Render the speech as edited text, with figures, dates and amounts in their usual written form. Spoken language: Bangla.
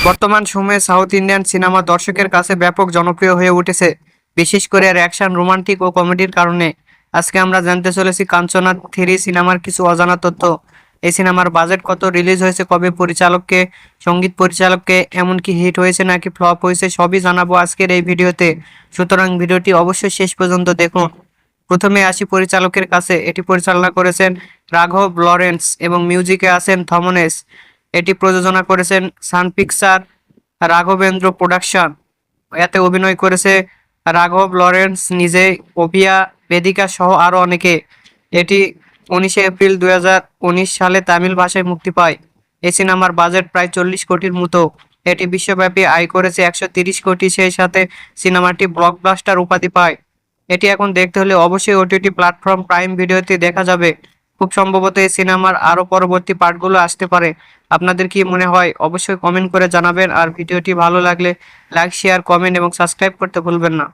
বর্তমান সময়ে সাউথ ইন্ডিয়ান সিনেমা দর্শকের কাছে ব্যাপক জনপ্রিয় হয়ে উঠেছে, বিশেষ করে এর অ্যাকশন, রোমান্টিক ও কমেডির কারণে। আজকে আমরা জানতে চলেছি কাঞ্চনা 3 সিনেমার কিছু অজানা তথ্য। এই সিনেমার বাজেট কত, রিলিজ হয়েছে কবে, পরিচালককে, সঙ্গীত পরিচালককে, এমনকি হিট হয়েছে নাকি ফ্লপ হয়েছে, সবই জানাবো আজকের এই ভিডিওতে। সুতরাং ভিডিওটি অবশ্যই শেষ পর্যন্ত দেখুন। প্রথমে আসি পরিচালকের কাছে। এটি পরিচালনা করেছেন রাঘব লরেন্স এবং মিউজিকে আছেন থমনেস। এটি প্রযোজনা করেছেন সান পিকচার, রাঘবেন্দ্র প্রোডাকশন। এতে অভিনয় করেছে রাঘব লরেন্স নিজে, ওবিয়া, বেদিকা সহ আরও অনেকে। এটি 19 এপ্রিল 2019 সালে তামিল ভাষায় মুক্তি পায়। এই সিনেমার বাজেট প্রায় 40 কোটির মতো। এটি বিশ্বব্যাপী আয় করেছে 130 কোটি, সেই সাথে সিনেমাটি ব্লকবাস্টার উপাধি পায়। এটি এখন দেখতে হলে অবশ্যই ওটিটি প্ল্যাটফর্ম প্রাইম ভিডিওতে দেখা যাবে। খুব সম্ভবত এই সিনেমার আরও পরবর্তী পার্টগুলো আসতে পারে। আপনাদের কি মনে হয় অবশ্যই কমেন্ট করে জানাবেন। আর ভিডিওটি ভালো লাগলে লাইক, শেয়ার, কমেন্ট এবং সাবস্ক্রাইব করতে ভুলবেন না।